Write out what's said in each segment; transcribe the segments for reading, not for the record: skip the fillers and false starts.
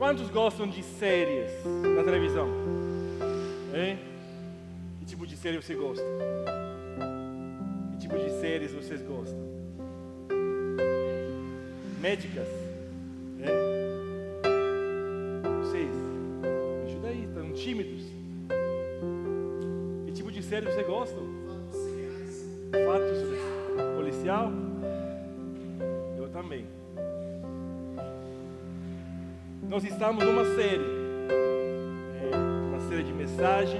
Quantos gostam de séries na televisão? Hein? Que tipo de série você gosta? Que tipo de séries vocês gostam? Médicas? Vocês? Me ajuda aí, estão tímidos. Que tipo de série você gosta? Fatos policial? Eu também. Nós estamos numa série. Uma série de mensagem.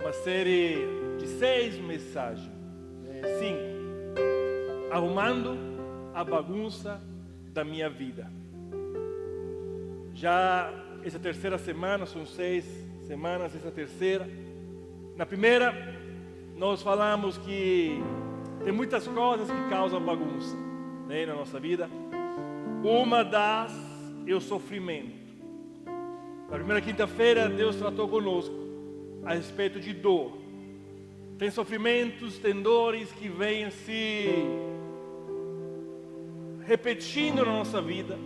Uma série de 6 mensagens. 5. Arrumando a bagunça da minha vida. Já essa terceira semana, são 6 semanas, essa terceira. Na primeira, nós falamos que tem muitas coisas que causam bagunça, né, na nossa vida. Uma das é o sofrimento. Na primeira quinta-feira, Deus tratou conosco a respeito de dor. Tem sofrimentos, tem dores que vêm se repetindo na nossa vida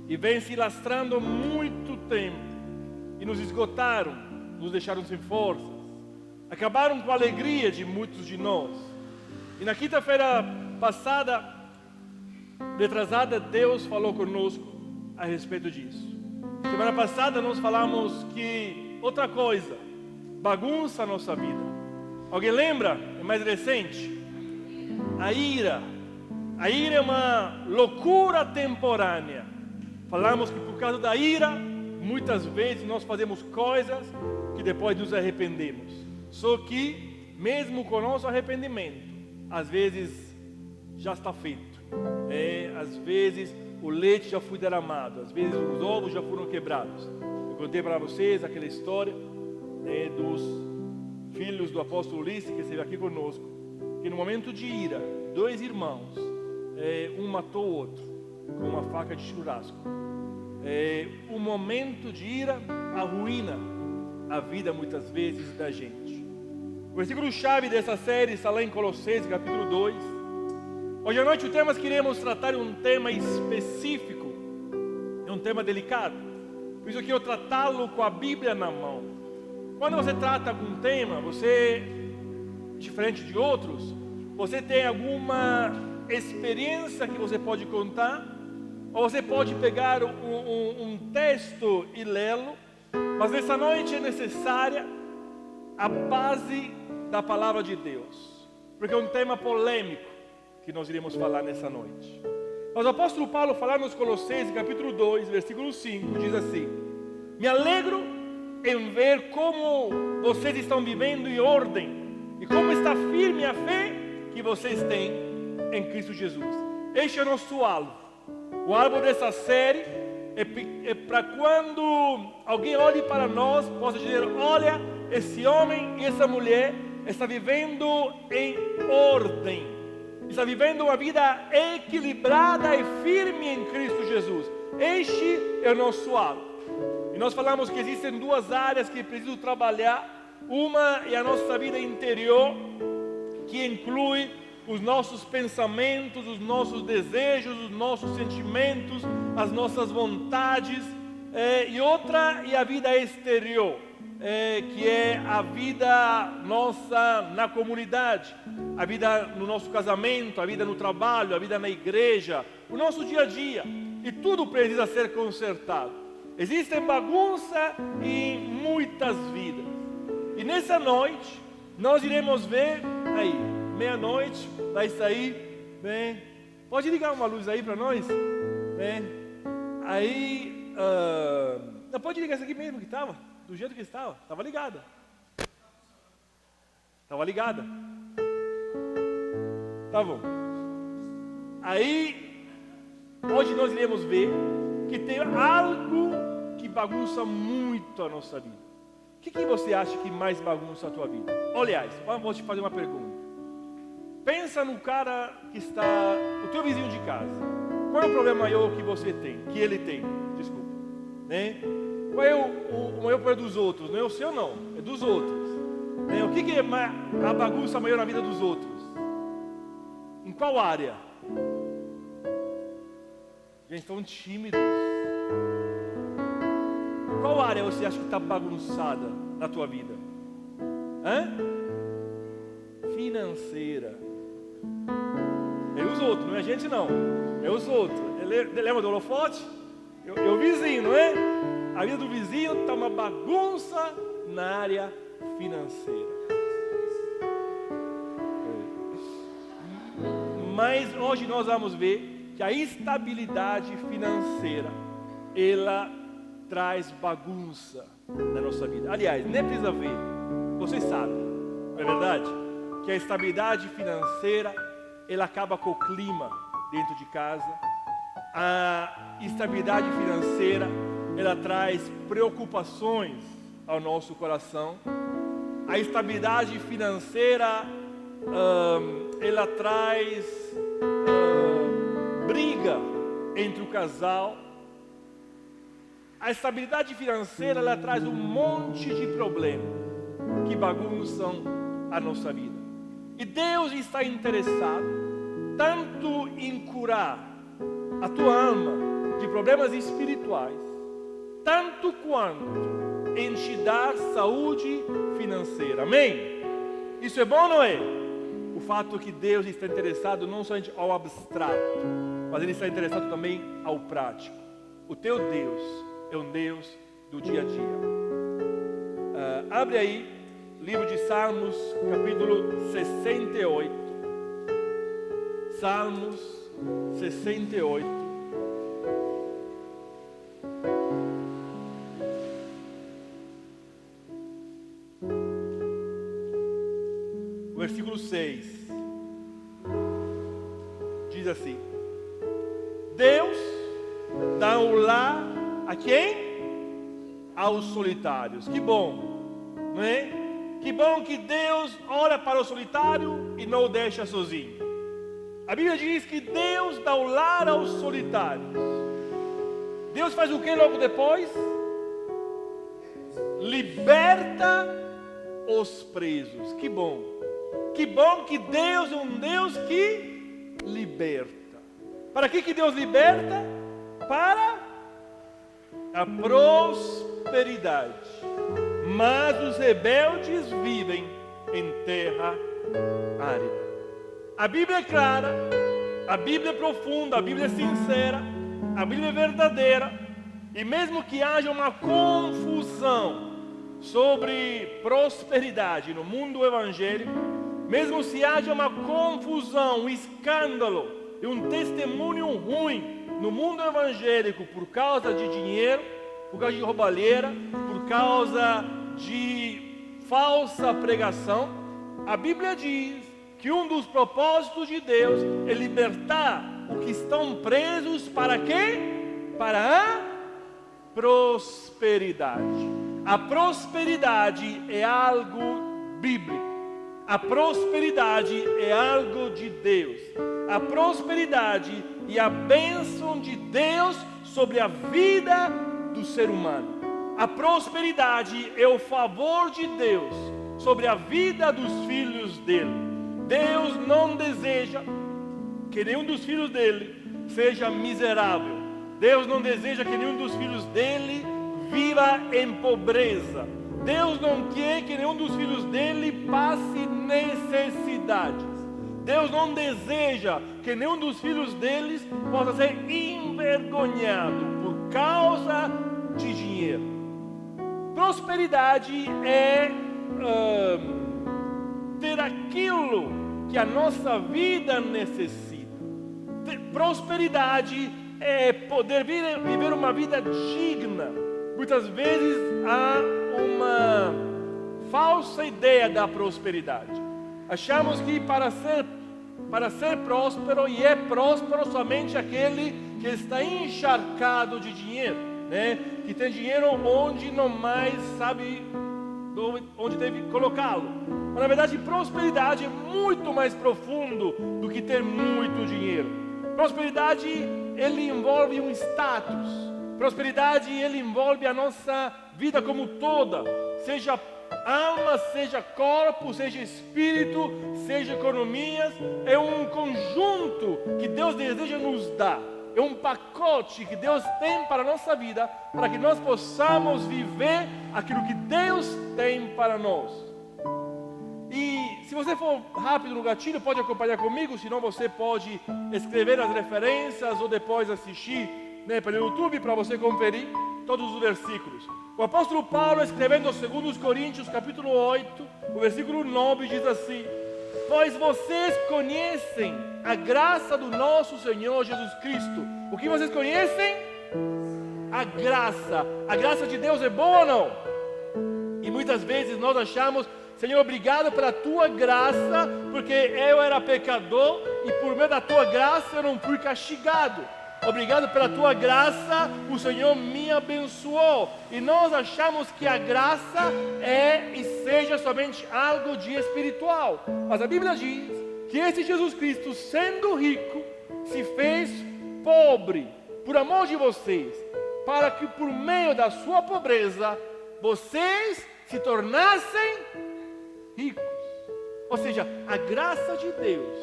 e vêm se lastrando muito tempo e nos esgotaram, nos deixaram sem forças, acabaram com a alegria de muitos de nós. E na quinta-feira passada, retrasada, Deus falou conosco a respeito disso. Semana passada nós falamos que outra coisa bagunça a nossa vida. Alguém lembra? É mais recente. A ira. A ira é uma loucura temporânea. Falamos que por causa da ira, muitas vezes nós fazemos coisas que depois nos arrependemos. Só que, mesmo com o nosso arrependimento, às vezes já está feito. Às vezes o leite já foi derramado, às vezes os ovos já foram quebrados. Eu contei para vocês aquela história dos filhos do apóstolo Ulisses, que esteve aqui conosco, que no momento de ira, 2 irmãos, um matou o outro com uma faca de churrasco. O momento de ira arruína a vida muitas vezes da gente. O versículo-chave dessa série está lá em Colossenses, capítulo 2. Hoje à noite o tema que queremos tratar é um tema específico, é um tema delicado. Por isso eu quero tratá-lo com a Bíblia na mão. Quando você trata algum tema, você, diferente de outros, você tem alguma experiência que você pode contar, ou você pode pegar um texto e lê-lo, mas nessa noite é necessária a base da palavra de Deus, porque é um tema polêmico que nós iremos falar nessa noite. Mas o apóstolo Paulo, falando nos Colossenses, capítulo 2, versículo 5, diz assim: me alegro em ver como vocês estão vivendo em ordem e como está firme a fé que vocês têm em Cristo Jesus. Este é o nosso alvo. O alvo dessa série é para quando alguém olhe para nós, possa dizer: olha, esse homem e essa mulher está vivendo em ordem, está vivendo uma vida equilibrada e firme em Cristo Jesus. Este é o nosso alvo. E nós falamos que existem 2 áreas que precisam trabalhar. Uma é a nossa vida interior, que inclui os nossos pensamentos, os nossos desejos, os nossos sentimentos, as nossas vontades. E outra é a vida exterior, que é a vida nossa na comunidade, a vida no nosso casamento, a vida no trabalho, a vida na igreja, o nosso dia a dia. E tudo precisa ser consertado. Existe bagunça em muitas vidas. E nessa noite, nós iremos ver aí, meia-noite, vai sair, bem, pode ligar uma luz aí para nós? Bem, aí, não, pode ligar essa aqui mesmo que estava, do jeito que estava ligada. Estava ligada. Tá bom. Aí, hoje nós iremos ver que tem algo que bagunça muito a nossa vida. O que você acha que mais bagunça a tua vida? Aliás, vou te fazer uma pergunta. Pensa no cara que está, o teu vizinho de casa. Qual é o problema maior que você tem? Que ele tem, desculpa, né? Qual é o maior problema dos outros? Não é o seu não, é dos outros, né? O que é a bagunça maior na vida dos outros? Em qual área? Gente, estão tímidos. área você acha que está bagunçada na tua vida? Financeira. É os outros, não é a gente não. É os outros. Lembra do holofote? É o vizinho, não é? A vida do vizinho está uma bagunça na área financeira. Mas hoje nós vamos ver que a estabilidade financeira, ela traz bagunça na nossa vida. Aliás, nem precisa ver. Vocês sabem, não é verdade? Que a estabilidade financeira, ela acaba com o clima dentro de casa. A estabilidade financeira, ela traz preocupações ao nosso coração. A estabilidade financeira, ela traz briga entre o casal. A estabilidade financeira, ela traz um monte de problemas que bagunçam a nossa vida. E Deus está interessado tanto em curar a tua alma de problemas espirituais, tanto quanto em te dar saúde financeira. Amém? Isso é bom ou não é? O fato que Deus está interessado não somente ao abstrato, mas Ele está interessado também ao prático. O teu Deus é um Deus do dia a dia. Abre aí, livro de Salmos, capítulo 68. Salmos 68. Versículo 6. Diz assim: Deus dá um lar a quem? Aos solitários. Que bom, não é? Que bom que Deus olha para o solitário e não o deixa sozinho. A Bíblia diz que Deus dá o lar aos solitários. Deus faz o que logo depois? Liberta os presos. Que bom. Que bom que Deus é um Deus que liberta. Para que Deus liberta? Para a prosperidade. Mas os rebeldes vivem em terra árida. A Bíblia é clara, a Bíblia é profunda, a Bíblia é sincera, a Bíblia é verdadeira. E mesmo que haja uma confusão sobre prosperidade no mundo evangélico, mesmo se haja uma confusão, um escândalo e um testemunho ruim no mundo evangélico por causa de dinheiro, por causa de roubalheira, por causa de falsa pregação, a Bíblia diz que um dos propósitos de Deus é libertar os que estão presos para quê? Para a prosperidade. A prosperidade é algo bíblico. A prosperidade é algo de Deus. A prosperidade e a bênção de Deus sobre a vida do ser humano. A prosperidade é o favor de Deus sobre a vida dos filhos dele. Deus não deseja que nenhum dos filhos dele seja miserável. Deus não deseja que nenhum dos filhos dele viva em pobreza. Deus não quer que nenhum dos filhos dele passe necessidades. Deus não deseja que nenhum dos filhos deles possa ser envergonhado por causa de dinheiro. Prosperidade é ter aquilo que a nossa vida necessita. Prosperidade é poder viver uma vida digna. Muitas vezes há uma falsa ideia da prosperidade. Achamos que para ser próspero, e é próspero somente aquele que está encharcado de dinheiro, né? Que tem dinheiro onde não mais sabe onde deve colocá-lo. Mas na verdade, prosperidade é muito mais profundo do que ter muito dinheiro. Prosperidade, ele envolve um status. Prosperidade, ele envolve a nossa vida como toda, seja alma, seja corpo, seja espírito, seja economias. É um conjunto que Deus deseja nos dar. é um pacote que Deus tem para a nossa vida, para que nós possamos viver aquilo que Deus tem para nós. E se você for rápido no gatilho, pode acompanhar comigo, senão você pode escrever as referências ou depois assistir pelo YouTube para você conferir todos os versículos. O apóstolo Paulo, escrevendo aos 2 Coríntios, capítulo 8, o versículo 9, diz assim: pois vocês conhecem a graça do nosso Senhor Jesus Cristo. O que vocês conhecem? A graça. A graça de Deus é boa ou não? E muitas vezes nós achamos: Senhor, obrigado pela tua graça, porque eu era pecador e por meio da tua graça eu não fui castigado. Obrigado pela tua graça, o Senhor me abençoou. E nós achamos que a graça é e seja somente algo de espiritual. Mas a Bíblia diz que esse Jesus Cristo, sendo rico, se fez pobre por amor de vocês, para que por meio da sua pobreza vocês se tornassem ricos. Ou seja, a graça de Deus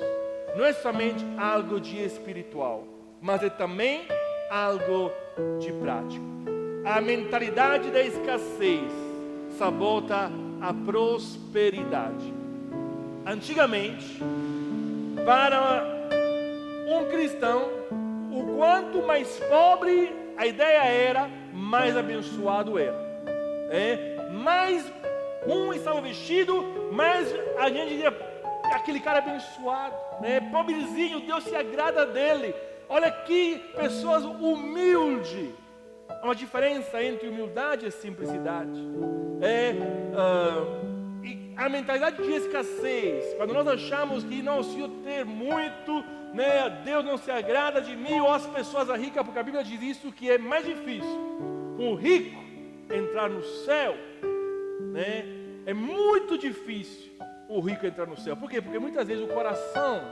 não é somente algo de espiritual, mas é também algo de prático. A mentalidade da escassez sabota a prosperidade. Antigamente, para um cristão, o quanto mais pobre a ideia era, mais abençoado era. Mais estava vestido, mais a gente diria: aquele cara abençoado, pobrezinho, Deus se agrada dele. Olha que pessoas humildes. Há uma diferença entre humildade e simplicidade. E a mentalidade de escassez, quando nós achamos que não, se eu ter muito, Deus não se agrada de mim, ou as pessoas ricas, porque a Bíblia diz isso, que é mais difícil um rico entrar no céu. É muito difícil o rico entrar no céu. Por quê? Porque muitas vezes o coração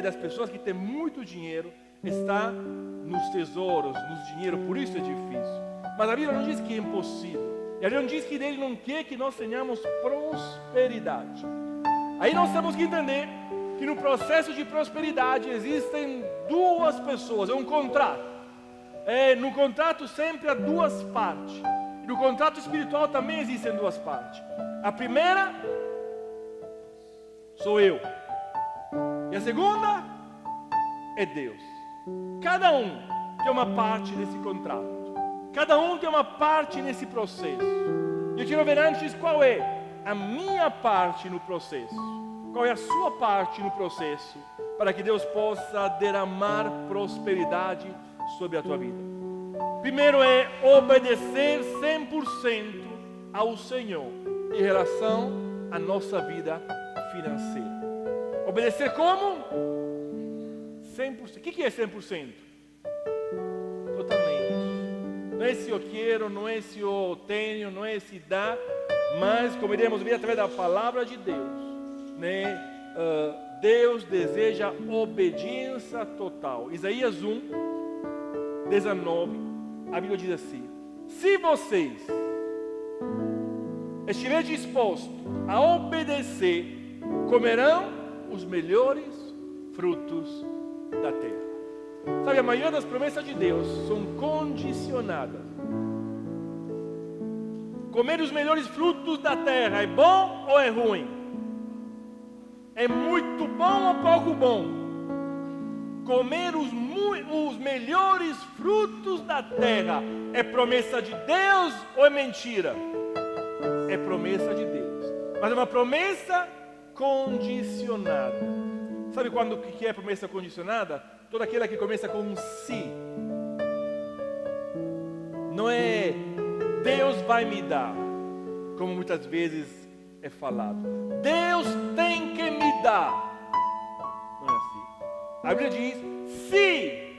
das pessoas que têm muito dinheiro está nos tesouros, nos dinheiro, por isso é difícil. Mas a Bíblia não diz que é impossível. E a Bíblia não diz que Ele não quer que nós tenhamos prosperidade. Aí nós temos que entender que no processo de prosperidade existem duas pessoas, é um contrato. No contrato sempre há duas partes. E no contrato espiritual também existem duas partes. A primeira sou eu. E a segunda é Deus. Cada um tem uma parte nesse contrato. Cada um tem uma parte nesse processo. E eu quero ver antes qual é a minha parte no processo. Qual é a sua parte no processo, para que Deus possa derramar prosperidade sobre a tua vida. Primeiro é obedecer 100% ao Senhor em relação à nossa vida financeira. Obedecer como? 100%. O que é 100%? Totalmente. Não é se eu quero, não é se eu tenho, não é se dá, mas como iremos ver através da palavra de Deus, Deus deseja obediência total. Isaías 1:19, a Bíblia diz assim: se vocês estiverem dispostos a obedecer, comerão os melhores frutos da terra. Sabe, a maioria das promessas de Deus são condicionadas. Comer os melhores frutos da terra é bom ou é ruim? É muito bom ou pouco bom? Comer os melhores frutos da terra é promessa de Deus ou é mentira? É promessa de Deus, mas é uma promessa condicionada. Sabe quando que é promessa condicionada? Toda aquela que começa com um se. Não é Deus vai me dar, como muitas vezes é falado. Deus tem que me dar. Não é assim. A Bíblia diz: se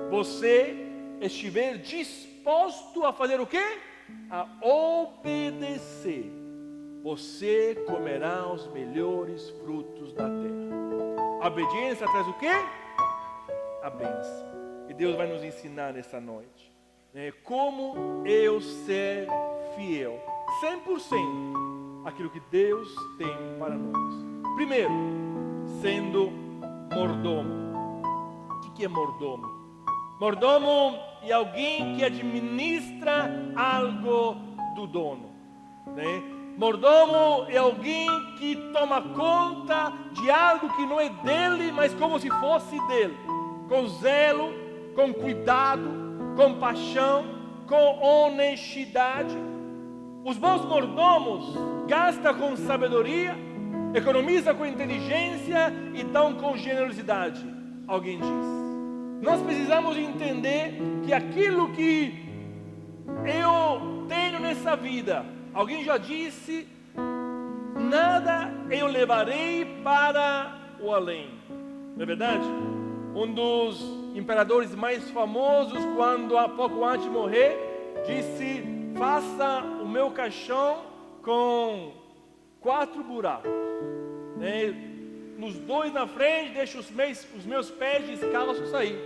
você estiver disposto a fazer o quê? A obedecer, você comerá os melhores frutos da terra. A obediência traz o quê? A bênção. E Deus vai nos ensinar nessa noite como eu ser fiel 100% aquilo que Deus tem para nós. Primeiro, sendo mordomo. O que é mordomo? Mordomo é alguém que administra algo do dono, né? Mordomo é alguém que toma conta de algo que não é dele, mas como se fosse dele, com zelo, com cuidado, com paixão, com honestidade. Os bons mordomos gastam com sabedoria, economizam com inteligência e dão com generosidade, alguém diz. Nós precisamos entender que aquilo que eu tenho nessa vida, alguém já disse, nada eu levarei para o além. Não é verdade? Um dos imperadores mais famosos, quando há pouco antes de morrer, disse: faça o meu caixão com 4 buracos, né? Nos 2 na frente, deixa os meus pés descalços sair,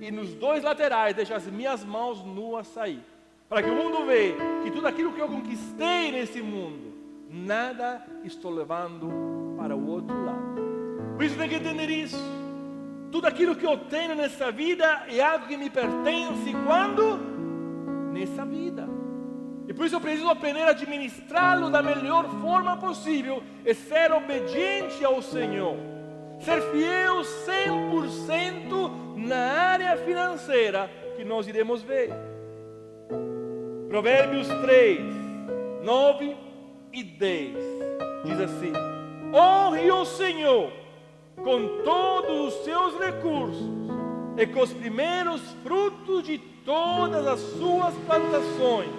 e nos 2 laterais, deixa as minhas mãos nuas sair, para que o mundo veja que tudo aquilo que eu conquistei nesse mundo, nada estou levando para o outro lado. Por isso tem que entender isso. Tudo aquilo que eu tenho nessa vida é algo que me pertence. Quando? Nessa vida. E por isso eu preciso aprender a administrá-lo da melhor forma possível e ser obediente ao Senhor. Ser fiel 100% na área financeira, que nós iremos ver. Provérbios 3, 9 e 10 diz assim: honre o Senhor com todos os seus recursos e com os primeiros frutos de todas as suas plantações,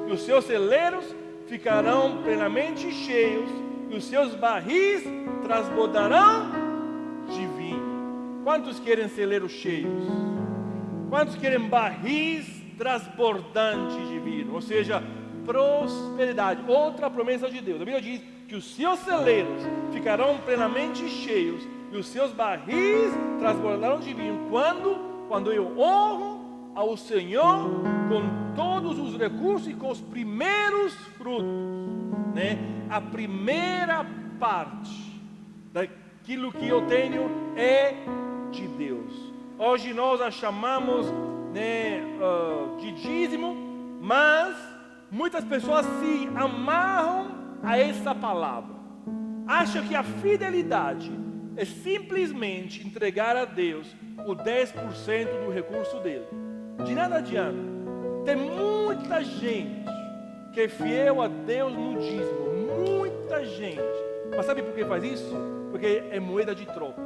e os seus celeiros ficarão plenamente cheios, e os seus barris transbordarão de vinho. Quantos querem celeiros cheios? Quantos querem barris transbordantes de vinho? Ou seja, prosperidade. Outra promessa de Deus. A Bíblia diz que os seus celeiros ficarão plenamente cheios, e os seus barris transbordarão de vinho. Quando eu honro ao Senhor com todos os recursos e com os primeiros frutos, né? A primeira parte daquilo que eu tenho é de Deus. Hoje nós a chamamos, né, de dízimo, mas muitas pessoas se amarram a essa palavra. Acham que a fidelidade é simplesmente entregar a Deus o 10% do recurso dele. De nada adianta. Tem muita gente que é fiel a Deus no dízimo. Muita gente. Mas sabe por que faz isso? Porque é moeda de troca.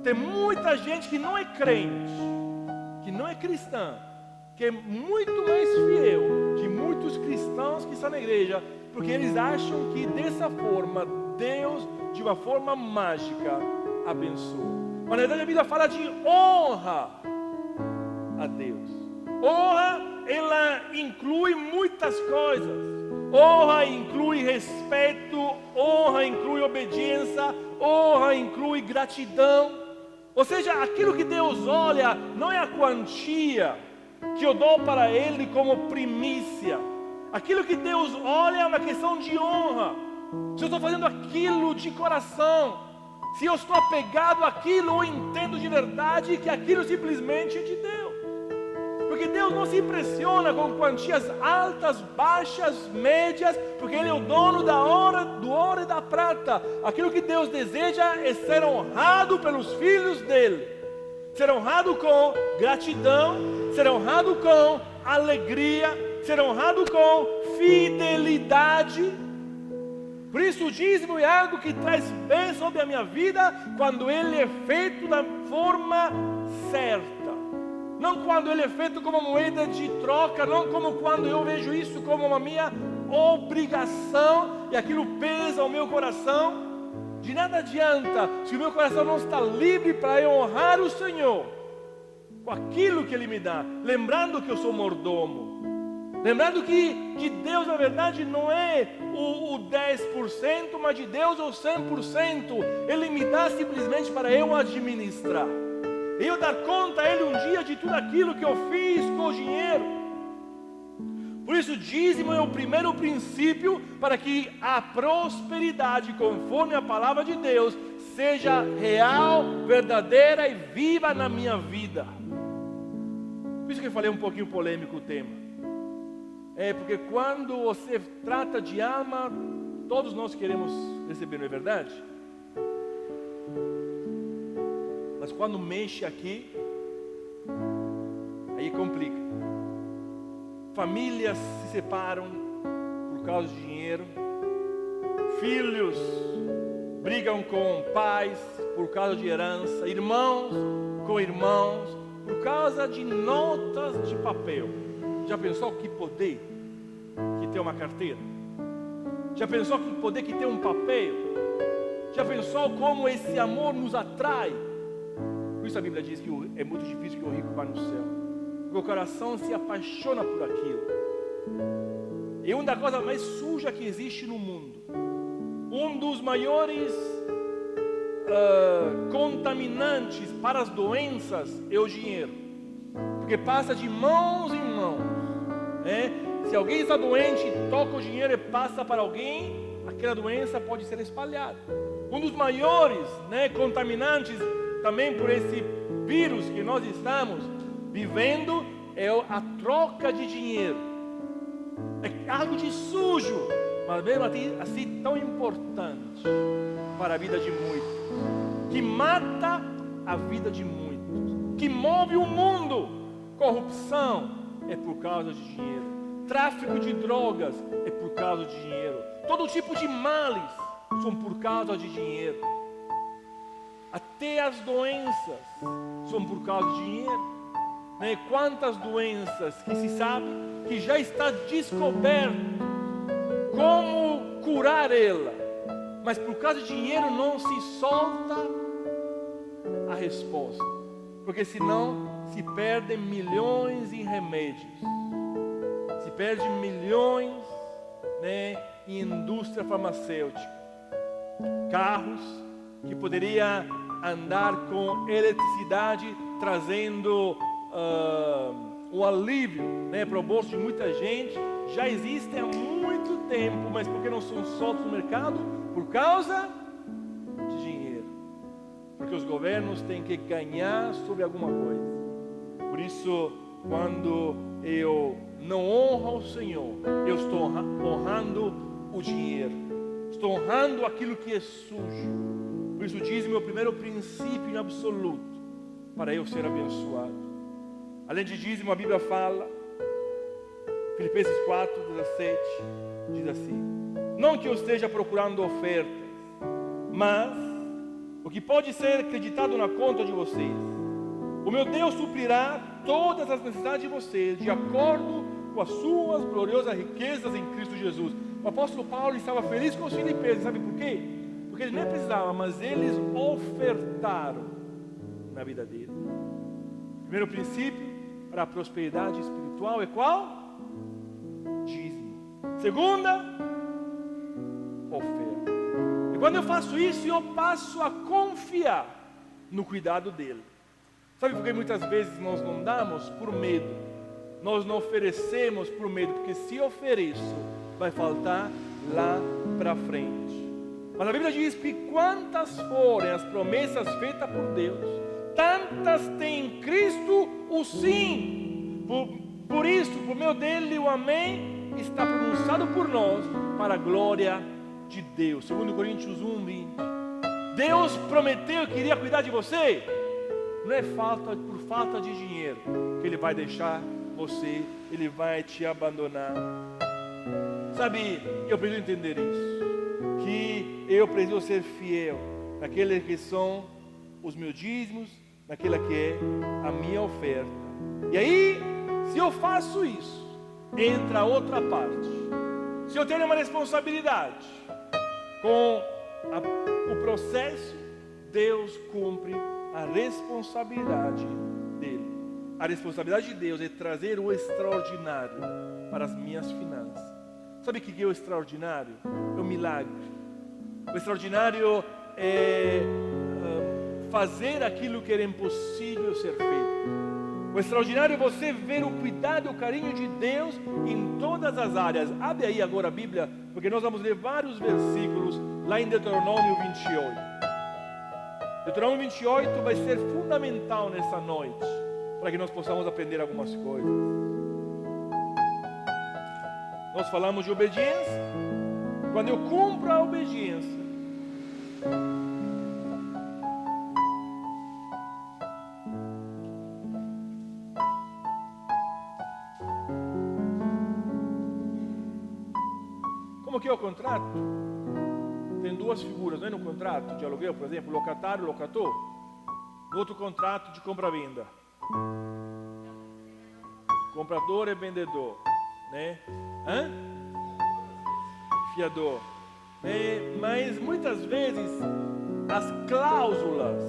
Tem muita gente que não é crente, que não é cristã, que é muito mais fiel de muitos cristãos que estão na igreja, porque eles acham que dessa forma Deus, de uma forma mágica, abençoa. Mas na verdade a Bíblia fala de honra a Deus. Honra, ela inclui muitas coisas. Honra inclui respeito, honra inclui obediência, honra inclui gratidão. Ou seja, aquilo que Deus olha não é a quantia que eu dou para Ele como primícia. Aquilo que Deus olha é uma questão de honra. Se eu estou fazendo aquilo de coração, se eu estou apegado àquilo, eu entendo de verdade que aquilo simplesmente é de Deus. Porque Deus não se impressiona com quantias altas, baixas, médias, porque Ele é o dono do ouro e da prata. Aquilo que Deus deseja é ser honrado pelos filhos dEle. Ser honrado com gratidão, ser honrado com alegria, ser honrado com fidelidade. Por isso o dízimo é algo que traz bem sobre a minha vida quando ele é feito da forma certa. Não quando ele é feito como moeda de troca, não como quando eu vejo isso como uma minha obrigação e aquilo pesa ao meu coração. De nada adianta se o meu coração não está livre para eu honrar o Senhor com aquilo que Ele me dá, lembrando que eu sou mordomo. Lembrando que de Deus, na verdade, não é o 10%, mas de Deus é o 100%. Ele me dá simplesmente para eu administrar. E eu dar conta a Ele um dia de tudo aquilo que eu fiz com o dinheiro. Por isso, o dízimo é o primeiro princípio para que a prosperidade, conforme a palavra de Deus, seja real, verdadeira e viva na minha vida. que eu falei um pouquinho polêmico o tema. Porque quando você trata de alma, todos nós queremos receber, não é verdade? Mas quando mexe aqui, aí complica. Famílias se separam por causa de dinheiro. Filhos brigam com pais por causa de herança. Irmãos com irmãos por causa de notas de papel. Já pensou que poder que tem uma carteira? Já pensou que poder que tem um papel? Já pensou como esse amor nos atrai? Por isso a Bíblia diz que é muito difícil que o rico vá no céu, porque o coração se apaixona por aquilo. É uma das coisas mais sujas que existe no mundo. Um dos maiores contaminantes para as doenças é o dinheiro, porque passa de mãos em mãos. Se alguém está doente, toca o dinheiro e passa para alguém, aquela doença pode ser espalhada. Um dos maiores contaminantes também por esse vírus que nós estamos vivendo é a troca de dinheiro. É algo de sujo, mas mesmo assim tão importante para a vida de muitos, que mata a vida de muitos, que move o mundo. Corrupção é por causa de dinheiro. Tráfico de drogas é por causa de dinheiro. Todo tipo de males são por causa de dinheiro. Até as doenças são por causa de dinheiro. Quantas doenças que se sabe que já está descoberto como curar ela, mas por causa de dinheiro não se solta a resposta, porque senão se perdem milhões em remédios, se perde milhões em indústria farmacêutica, carros que poderia andar com eletricidade, trazendo o alívio para o bolso de muita gente, já existem há muito tempo, mas porque não são soltos no mercado? Por causa de dinheiro, porque os governos têm que ganhar sobre alguma coisa. Por isso, quando eu não honro o Senhor, eu estou honrando o dinheiro, estou honrando aquilo que é sujo. Por isso, o dízimo é o primeiro princípio em absoluto para eu ser abençoado. Além de dízimo, a Bíblia fala, Filipenses 4:17, diz assim: não que eu esteja procurando ofertas, mas o que pode ser acreditado na conta de vocês. O meu Deus suprirá todas as necessidades de vocês, de acordo com as suas gloriosas riquezas em Cristo Jesus. O apóstolo Paulo estava feliz com os filipenses, sabe por quê? Porque eles nem precisavam, mas eles ofertaram na vida dele. Primeiro princípio para a prosperidade espiritual é qual? Dízimo. Segunda, oferta. E quando eu faço isso, eu passo a confiar no cuidado dele. Sabe por que muitas vezes nós não damos? Por medo. Nós não oferecemos por medo, porque se ofereço, vai faltar lá para frente. Mas a Bíblia diz que quantas forem as promessas feitas por Deus, tantas tem em Cristo o sim. Por isso, por meio dele, o amém está pronunciado por nós para a glória de Deus. 2 Coríntios 1:20. Deus prometeu que iria cuidar de você. Não é por falta de dinheiro que Ele vai deixar você, Ele vai te abandonar. Sabe, eu preciso entender isso, que eu preciso ser fiel naqueles que são os meus dízimos, naquela que é a minha oferta. E aí, se eu faço isso, entra a outra parte. Se eu tenho uma responsabilidade com o processo, Deus cumpre a responsabilidade dele. A responsabilidade de Deus é trazer o extraordinário para as minhas finanças. Sabe o que é o extraordinário? É o milagre. O extraordinário é fazer aquilo que era impossível ser feito. O extraordinário é você ver o cuidado e o carinho de Deus em todas as áreas. Abre aí agora a Bíblia, porque nós vamos ler vários versículos lá em Deuteronômio 28. Deuteronômio 28 vai ser fundamental nessa noite, para que nós possamos aprender algumas coisas. Nós falamos de obediência. Quando eu cumpro a obediência, como que é o contrato? Tem duas figuras, não é? No contrato de aluguel, por exemplo, locatário e locator. No outro contrato de compra-venda, comprador e vendedor, né? Fiador. Mas muitas vezes as cláusulas,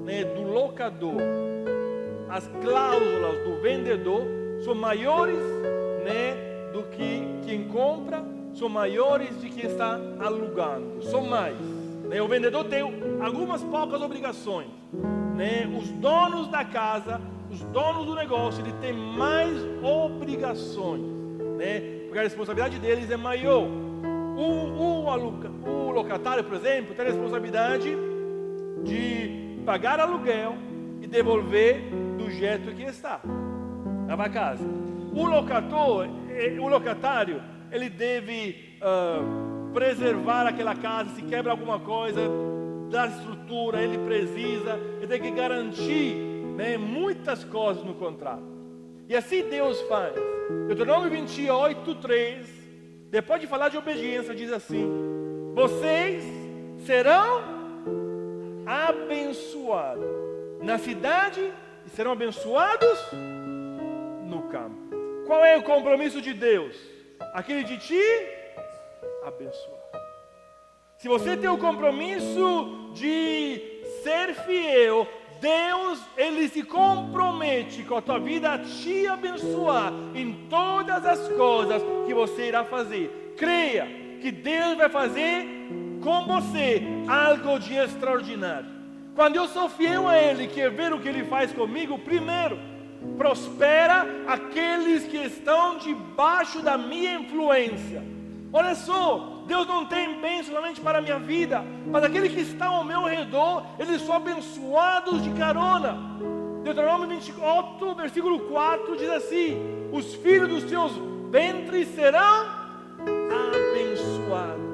né, do locador, as cláusulas do vendedor são maiores, né, do que quem compra, são maiores de quem está alugando, são mais, né? O vendedor tem algumas poucas obrigações, né? Os donos da casa, os donos do negócio, ele tem mais obrigações, né? Porque a responsabilidade deles é maior. O locatário, por exemplo, tem a responsabilidade de pagar aluguel e devolver do jeito que está na casa. O locatário, ele deve preservar aquela casa. Se quebra alguma coisa da estrutura, ele tem que garantir, né, muitas coisas no contrato. E assim Deus faz. Deuteronômio 28:3, depois de falar de obediência, diz assim: vocês serão abençoados na cidade e serão abençoados no campo. Qual é o compromisso de Deus? Aquele de te abençoar. Se você tem o compromisso de ser fiel, Deus, Ele se compromete com a tua vida a te abençoar em todas as coisas que você irá fazer. Creia que Deus vai fazer com você algo de extraordinário. Quando eu sou fiel a Ele, quer ver o que Ele faz comigo? Primeiro, prospera aqueles que estão debaixo da minha influência. Olha só, Deus não tem bênção somente para a minha vida, mas aqueles que estão ao meu redor, eles são abençoados de carona. Deuteronômio 28, versículo 4 diz assim: os filhos dos teus ventres serão abençoados.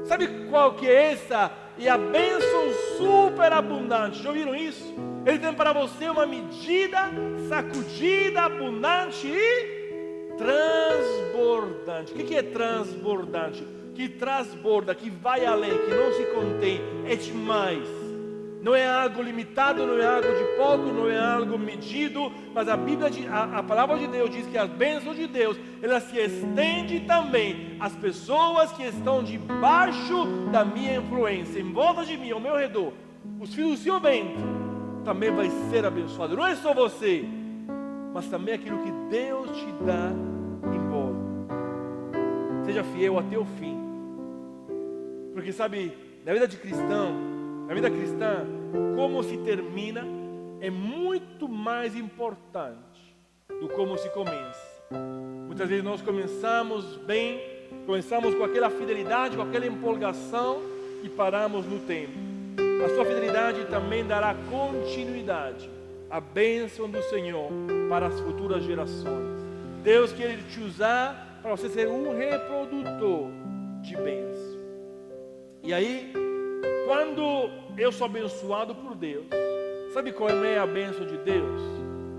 Sabe qual que é essa? E a bênção superabundante. Já ouviram isso? Ele tem para você uma medida sacudida, abundante e transbordante. O que é transbordante? Que transborda, que vai além, que não se contém, é demais. Não é algo limitado, não é algo de pouco, não é algo medido, mas a palavra de Deus diz que as bênçãos de Deus, ela se estende também às pessoas que estão debaixo da minha influência, em volta de mim, ao meu redor. Os filhos do seu ventre também vai ser abençoado. Não é só você, mas também aquilo que Deus te dá em volta. Seja fiel até o fim. Porque sabe, na vida cristã, como se termina é muito mais importante do como se começa. Muitas vezes nós começamos bem, começamos com aquela fidelidade, com aquela empolgação e paramos no tempo. A sua fidelidade também dará continuidade, a bênção do Senhor para as futuras gerações. Deus quer te usar para você ser um reprodutor de bênção. E aí, quando eu sou abençoado por Deus, sabe qual é a bênção de Deus?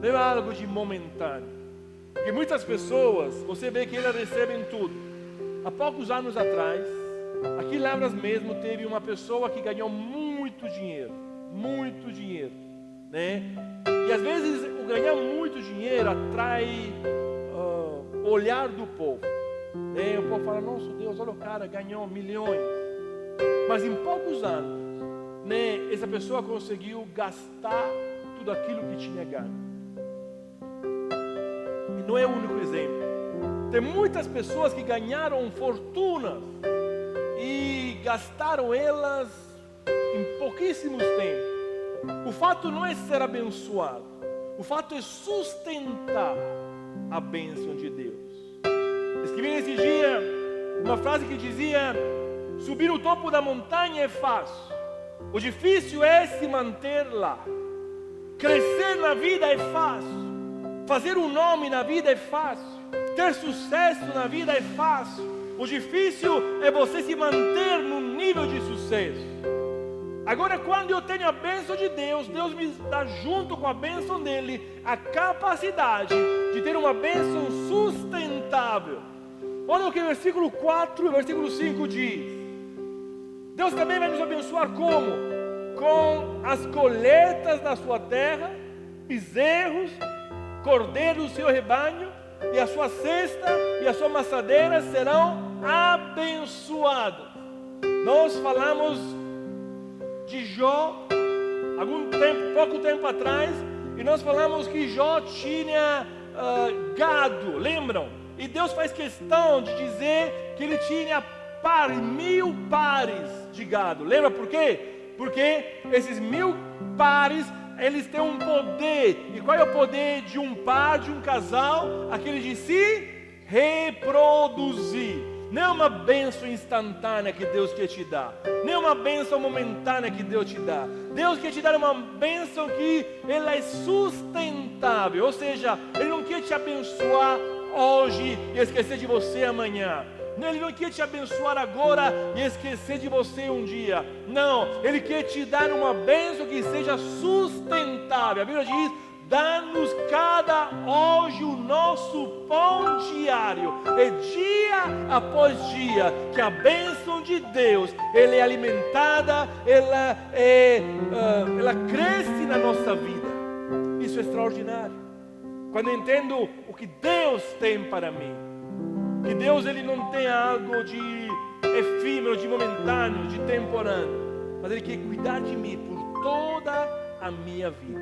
Não é algo de momentâneo. Porque muitas pessoas, você vê que elas recebem tudo. Há poucos anos atrás, aqui em Lavras mesmo, teve uma pessoa que ganhou muito dinheiro, né? E às vezes o ganhar muito dinheiro atrai o olhar do povo. O povo fala: nossa Deus, olha o cara, ganhou milhões. Mas em poucos anos, né, essa pessoa conseguiu gastar tudo aquilo que tinha ganho. E não é o único exemplo. Tem muitas pessoas que ganharam fortunas e gastaram elas em pouquíssimos tempos. O fato não é ser abençoado, o fato é sustentar a bênção de Deus. Escrevi nesse dia uma frase que dizia: subir o topo da montanha é fácil, o difícil é se manter lá. Crescer na vida é fácil. Fazer um nome na vida é fácil. Ter sucesso na vida é fácil. O difícil é você se manter no nível de sucesso. Agora, quando eu tenho a bênção de Deus, Deus me dá junto com a bênção dele a capacidade de ter uma bênção sustentável. Olha o que o versículo 4 e o versículo 5 diz. Deus também vai nos abençoar como? Com as colheitas da sua terra, bezerros, cordeiros do seu rebanho, e a sua cesta e a sua maçadeira serão abençoadas. Nós falamos de Jó pouco tempo atrás, e nós falamos que Jó tinha gado, lembram? E Deus faz questão de dizer que ele tinha 1000 pares de gado. Lembra por quê? Porque esses 1000 pares, eles têm um poder. E qual é o poder de um par, de um casal? Aquele de se reproduzir. Não é uma bênção instantânea que Deus quer te dar. Não é uma bênção momentânea que Deus te dá. Deus quer te dar uma bênção que ela é sustentável. Ou seja, Ele não quer te abençoar hoje e esquecer de você amanhã. Ele não quer te abençoar agora e esquecer de você um dia. Não, Ele quer te dar uma bênção que seja sustentável. A Bíblia diz: dá-nos cada hoje o nosso pão diário. É dia após dia que a bênção de Deus, ela é alimentada, ela cresce na nossa vida. Isso é extraordinário. Quando eu entendo o que Deus tem para mim, que Deus ele não tem algo de efímero, de momentâneo, de temporâneo, mas Ele quer cuidar de mim por toda a minha vida.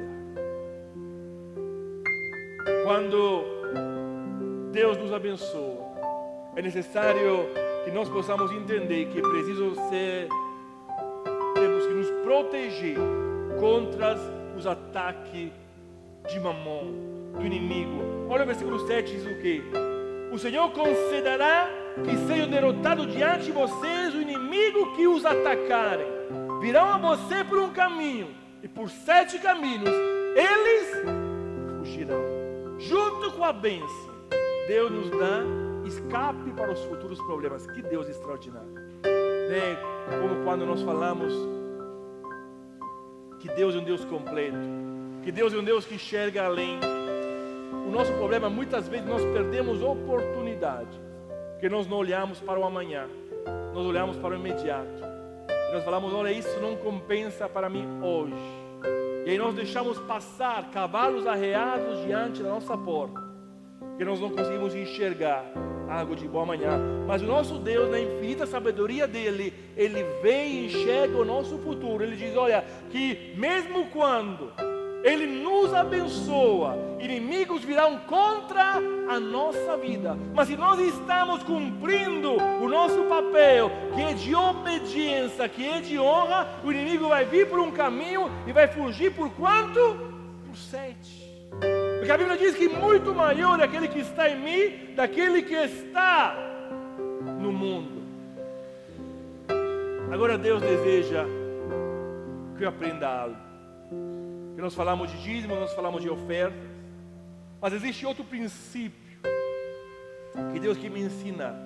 Quando Deus nos abençoa, é necessário que nós possamos entender que temos que nos proteger contra os ataques de Mamon, do inimigo. Olha o versículo 7, diz o quê? O Senhor concederá que sejam derrotados diante de vocês o inimigo que os atacarem. Virão a você por um caminho, e por 7 caminhos eles fugirão. Junto com a bênção, Deus nos dá escape para os futuros problemas. Que Deus extraordinário. Como quando nós falamos que Deus é um Deus completo, que Deus é um Deus que enxerga além. O nosso problema, muitas vezes nós perdemos oportunidade, porque nós não olhamos para o amanhã, nós olhamos para o imediato. E nós falamos: olha, isso não compensa para mim hoje. E aí nós deixamos passar cavalos arreados diante da nossa porta, porque nós não conseguimos enxergar algo de bom amanhã. Mas o nosso Deus, na infinita sabedoria dele, Ele vem e enxerga o nosso futuro. Ele diz: olha, que mesmo quando Ele nos abençoa, inimigos virão contra a nossa vida, mas se nós estamos cumprindo o nosso papel, que é de obediência, que é de honra, o inimigo vai vir por um caminho e vai fugir por quanto? Por 7. Porque a Bíblia diz que muito maior é aquele que está em mim, daquele que está no mundo. Agora Deus deseja que eu aprenda algo. Que nós falamos de dízimo, nós falamos de ofertas, mas existe outro princípio que Deus quer me ensinar.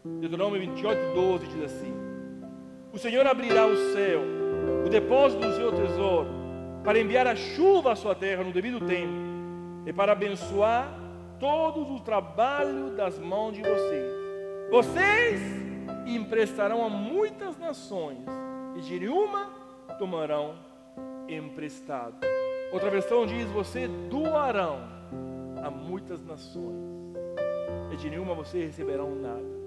Deuteronômio 28:12 diz assim: o Senhor abrirá o céu, o depósito do seu tesouro, para enviar a chuva à sua terra no devido tempo, e para abençoar todo o trabalho das mãos de vocês. Vocês emprestarão a muitas nações, e de nenhuma tomarão emprestado. Outra versão diz: você doarão a muitas nações, e de nenhuma vocês receberão nada.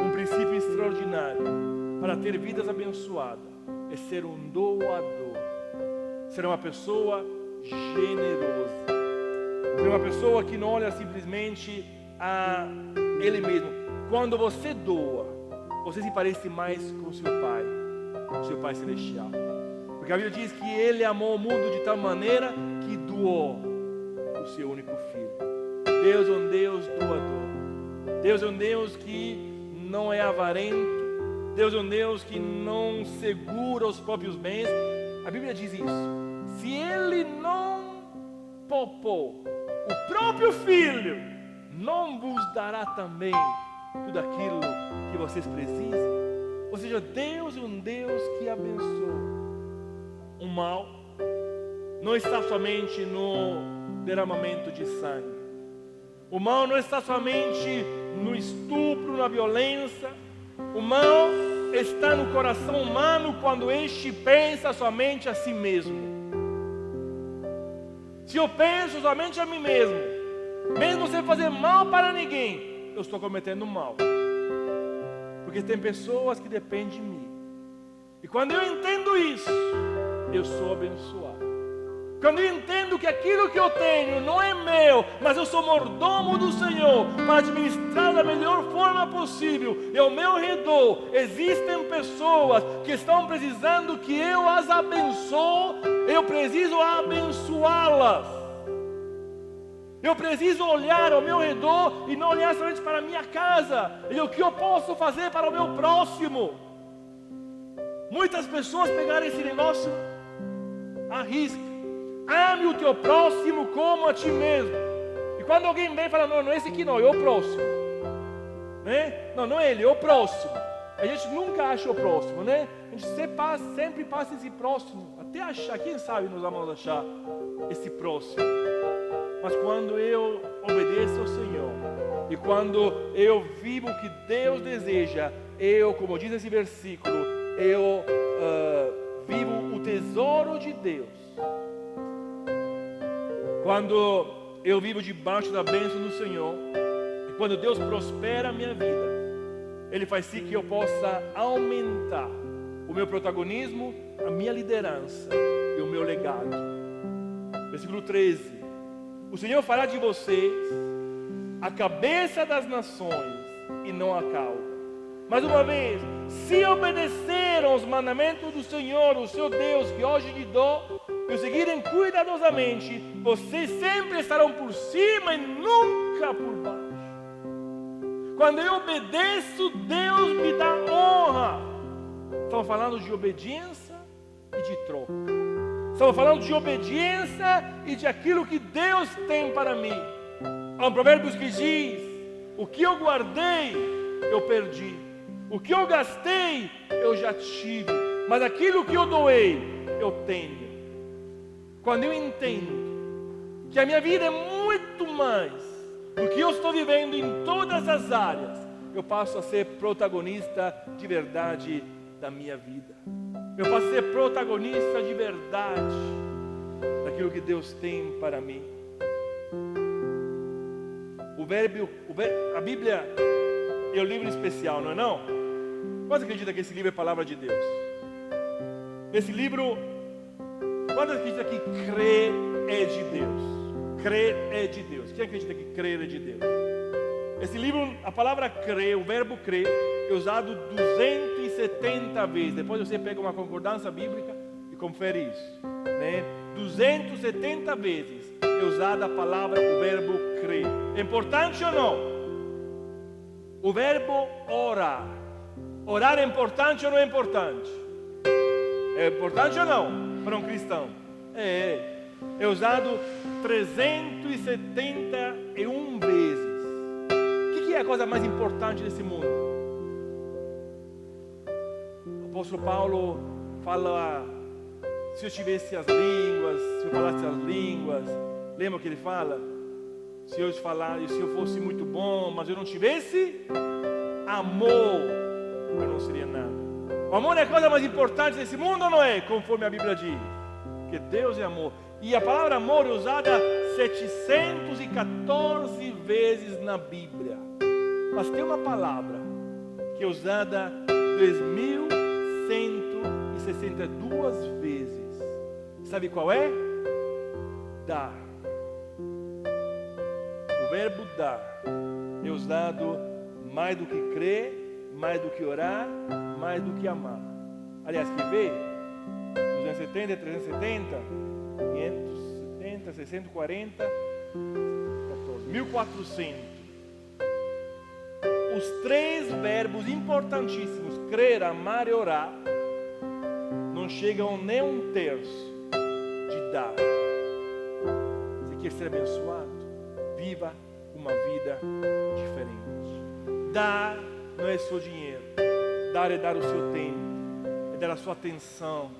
Um princípio extraordinário para ter vidas abençoadas é ser um doador, ser uma pessoa generosa, ser uma pessoa que não olha simplesmente a ele mesmo. Quando você doa, você se parece mais com seu Pai Celestial. Porque a Bíblia diz que Ele amou o mundo de tal maneira que doou o seu único Filho. Deus é um Deus doador. Deus é um Deus que não é avarento. Deus é um Deus que não segura os próprios bens. A Bíblia diz isso. se Ele não poupou o próprio Filho, não vos dará também tudo aquilo que vocês precisam? Ou seja, Deus é um Deus que abençoa. O mal não está somente no derramamento de sangue. O mal não está somente no estupro, na violência. O mal está no coração humano quando este pensa somente a si mesmo. Se eu penso somente a mim mesmo, mesmo sem fazer mal para ninguém, eu estou cometendo mal. Porque tem pessoas que dependem de mim. E quando eu entendo isso, eu sou abençoado. Quando eu entendo que aquilo que eu tenho não é meu, mas eu sou mordomo do Senhor para administrar da melhor forma possível, e ao meu redor existem pessoas que estão precisando que eu as abençoe, eu preciso abençoá-las. Eu preciso olhar ao meu redor e não olhar somente para a minha casa, e o que eu posso fazer para o meu próximo. Muitas pessoas pegaram esse negócio à risca. Ame o teu próximo como a ti mesmo. E quando alguém vem e fala, não, não é esse aqui não, é o próximo, né? Não, não é ele, é o próximo. A gente nunca acha o próximo, né? A gente sempre passa esse próximo, até achar, quem sabe nós vamos achar esse próximo. Mas quando eu obedeço ao Senhor, e quando eu vivo o que Deus deseja, eu, como diz esse versículo, eu vivo o tesouro de Deus. Quando eu vivo debaixo da bênção do Senhor, e quando Deus prospera a minha vida, Ele faz sim que eu possa aumentar o meu protagonismo, a minha liderança e o meu legado. Versículo 13: o Senhor fará de vocês a cabeça das nações e não a cauda. Mais uma vez, se obedeceram aos mandamentos do Senhor, o seu Deus, que hoje lhe dou, e o seguirem cuidadosamente, vocês sempre estarão por cima e nunca por baixo. Quando eu obedeço, Deus me dá honra. Estamos falando de obediência e de troca. Estamos falando de obediência e de aquilo que Deus tem para mim. Há um provérbio que diz: o que eu guardei, eu perdi. O que eu gastei, eu já tive. Mas aquilo que eu doei, eu tenho. Quando eu entendo que a minha vida é muito mais do que eu estou vivendo em todas as áreas, eu passo a ser protagonista de verdade da minha vida. Eu passo a ser protagonista de verdade daquilo que Deus tem para mim. A Bíblia é um livro especial, não é não? Quantos acreditam que esse livro é a palavra de Deus? Esse livro, quantos acreditam que crer é de Deus? Crer é de Deus. Quem acredita que crer é de Deus? Esse livro, a palavra crer, o verbo crer, é usado 270 vezes. Depois você pega uma concordância bíblica e confere isso, né? 270 vezes é usada a palavra, o verbo crer. É importante ou não? O verbo orar. Orar é importante ou não é importante? É importante ou não para um cristão? É usado 371 vezes. O que é a coisa mais importante desse mundo? O apóstolo Paulo fala: se eu tivesse as línguas, se eu falasse as línguas, lembra o que ele fala? Se eu fosse muito bom, mas eu não tivesse amor, eu não seria nada. O amor é a coisa mais importante desse mundo ou não é? Conforme a Bíblia diz, que Deus é amor. E a palavra amor é usada 714 vezes na Bíblia. Mas tem uma palavra que é usada 2162 vezes. Sabe qual é? Dar. O verbo dar é usado mais do que crer, mais do que orar, mais do que amar. Aliás, quer ver? 270, 370, 570, 640, 14, 1400. Os três verbos importantíssimos, crer, amar e orar, não chegam nem um terço de dar. Você quer ser abençoado? Viva uma vida diferente. Dar não é só dinheiro. Dar é dar o seu tempo, é dar a sua atenção,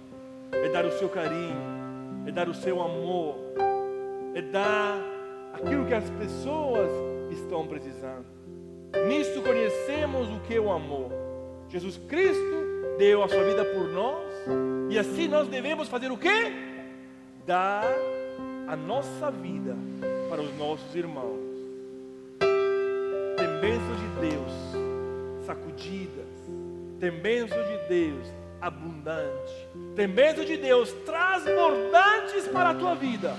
é dar o seu carinho, é dar o seu amor, é dar aquilo que as pessoas estão precisando. Nisso conhecemos o que é o amor. Jesus Cristo deu a sua vida por nós, e assim nós devemos fazer o quê? Dar a nossa vida para os nossos irmãos. Tem bênçãos de Deus sacudidas, tem bênçãos de Deus abundantes, tem bênçãos de Deus transbordantes para a tua vida.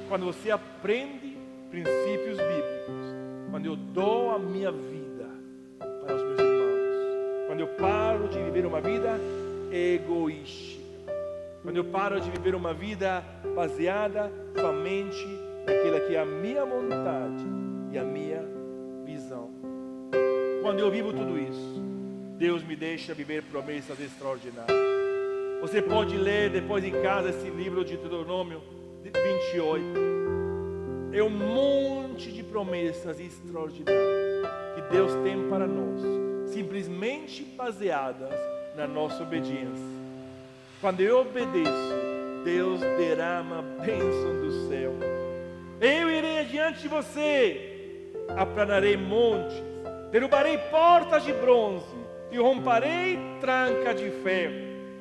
Quando você aprende princípios bíblicos, quando eu dou a minha vida para os meus irmãos, quando eu paro de viver uma vida egoísta, quando eu paro de viver uma vida baseada somente naquilo que é a minha vontade e a minha visão. Quando eu vivo tudo isso, Deus me deixa viver promessas extraordinárias. Você pode ler depois em casa esse livro de Deuteronômio 28. É um monte de promessas extraordinárias que Deus tem para nós, simplesmente baseadas na nossa obediência. Quando eu obedeço, Deus derrama a bênção do céu. Eu irei adiante de você, aplanarei montes, derrubarei portas de bronze e romperei tranca de ferro.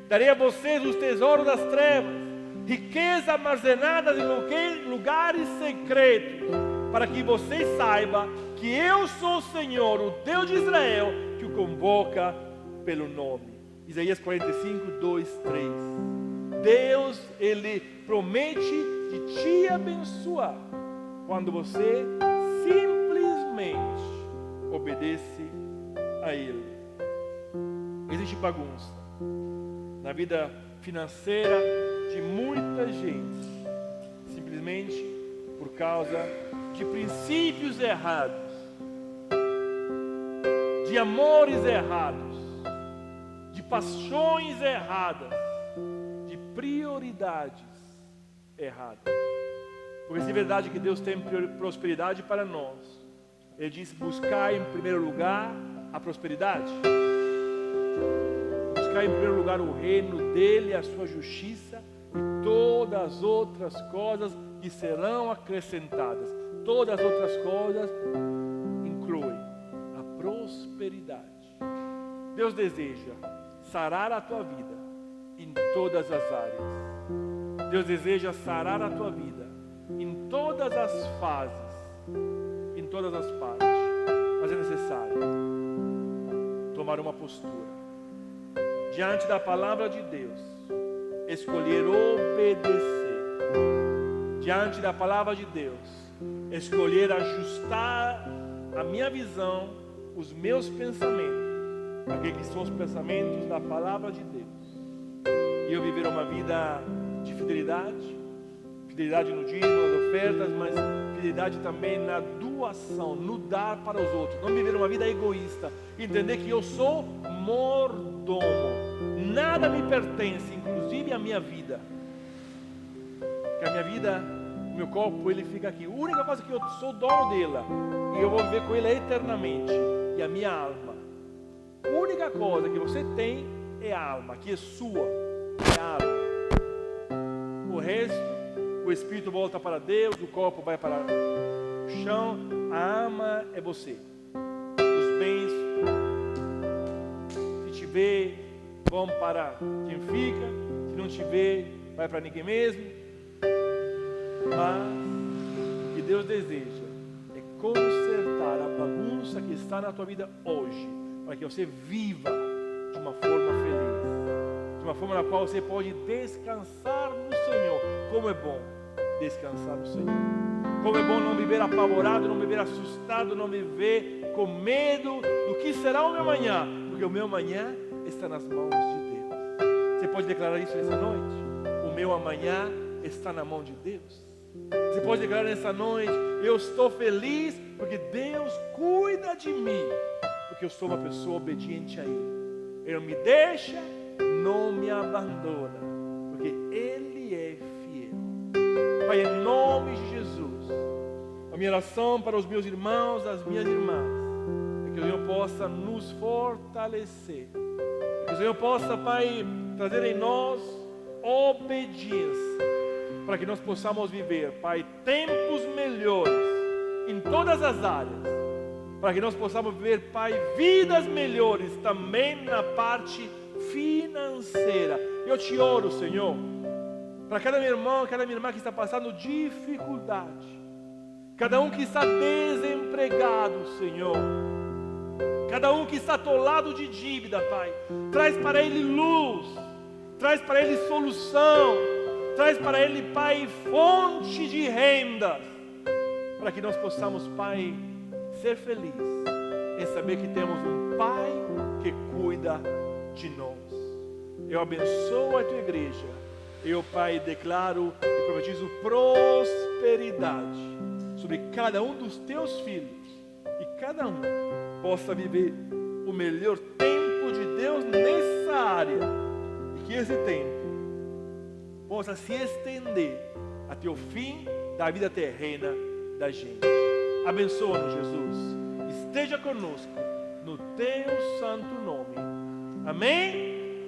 Darei a vocês os tesouros das trevas, riquezas armazenadas em lugares secretos, para que vocês saibam que eu sou o Senhor, o Deus de Israel, que o convoca pelo nome. Isaías 45, 2, 3. Deus, Ele promete de te abençoar quando você simplesmente obedece a Ele. Existe bagunça na vida financeira de muita gente, simplesmente por causa de princípios errados, de amores errados, de paixões erradas, de prioridades erradas. Porque se é verdade que Deus tem prosperidade para nós, Ele diz: buscar em primeiro lugar a prosperidade, buscar em primeiro lugar o reino dEle, a sua justiça, e todas as outras coisas que serão acrescentadas. Todas as outras coisas incluem a prosperidade. Deus deseja sarar a tua vida em todas as áreas. Deus deseja sarar a tua vida em todas as fases, em todas as partes. Mas é necessário tomar uma postura diante da palavra de Deus, escolher obedecer. Diante da palavra de Deus, escolher ajustar a minha visão, os meus pensamentos, aqueles que são os pensamentos da palavra de Deus. E eu viver uma vida de fidelidade, fidelidade no dízimo, nas ofertas, mas fidelidade também na doação, no dar para os outros. Não viver uma vida egoísta, entender que eu sou mordomo, nada me pertence, inclusive a minha vida. Que a minha vida, o meu corpo, ele fica aqui. A única coisa que eu sou dono dela, e eu vou viver com ele eternamente, e a minha alma. A única coisa que você tem é a alma, que é sua, é a alma. O resto, o espírito volta para Deus, o corpo vai para o chão, a alma é você. Os bens, se tiver, vão para quem fica, se não tiver, vai para ninguém mesmo. Mas o que Deus deseja é consertar a bagunça que está na tua vida hoje, para que você viva de uma forma feliz, de uma forma na qual você pode descansar no Senhor. Como é bom descansar no Senhor. Como é bom não viver apavorado, não viver assustado, não viver com medo do que será o meu amanhã, porque o meu amanhã está nas mãos de Deus. Você pode declarar isso nessa noite? O meu amanhã está na mão de Deus. Você pode declarar nessa noite: eu estou feliz porque Deus cuida de mim, porque eu sou uma pessoa obediente a Ele. Ele me deixa, não me abandona, porque Ele é fiel. minha oração para os meus irmãos, as minhas irmãs, é que o Senhor possa nos fortalecer. Que o Senhor possa, Pai, trazer em nós obediência, para que nós possamos viver, Pai, tempos melhores em todas as áreas, para que nós possamos viver, Pai, vidas melhores também na parte financeira. Eu te oro, Senhor, para cada meu irmão, cada minha irmã que está passando dificuldade, cada um que está desempregado, Senhor, cada um que está atolado de dívida, Pai, traz para ele luz, traz para ele solução, traz para ele, Pai, fonte de renda, para que nós possamos, Pai, ser felizes em saber que temos um Pai que cuida de nós. Eu abençoo a tua igreja. Eu, Pai, declaro e profetizo prosperidade sobre cada um dos teus filhos, e cada um possa viver o melhor tempo de Deus nessa área, e que esse tempo possa se estender até o fim da vida terrena da gente. Abençoa-nos, Jesus. Esteja conosco no teu santo nome. Amém?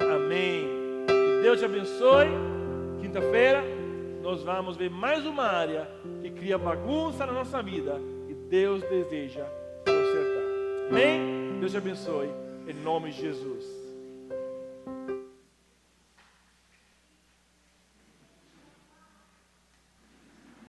Amém. Que Deus te abençoe. Quinta-feira nós vamos ver mais uma área que cria bagunça na nossa vida e Deus deseja consertar. Amém? Deus te abençoe em nome de Jesus.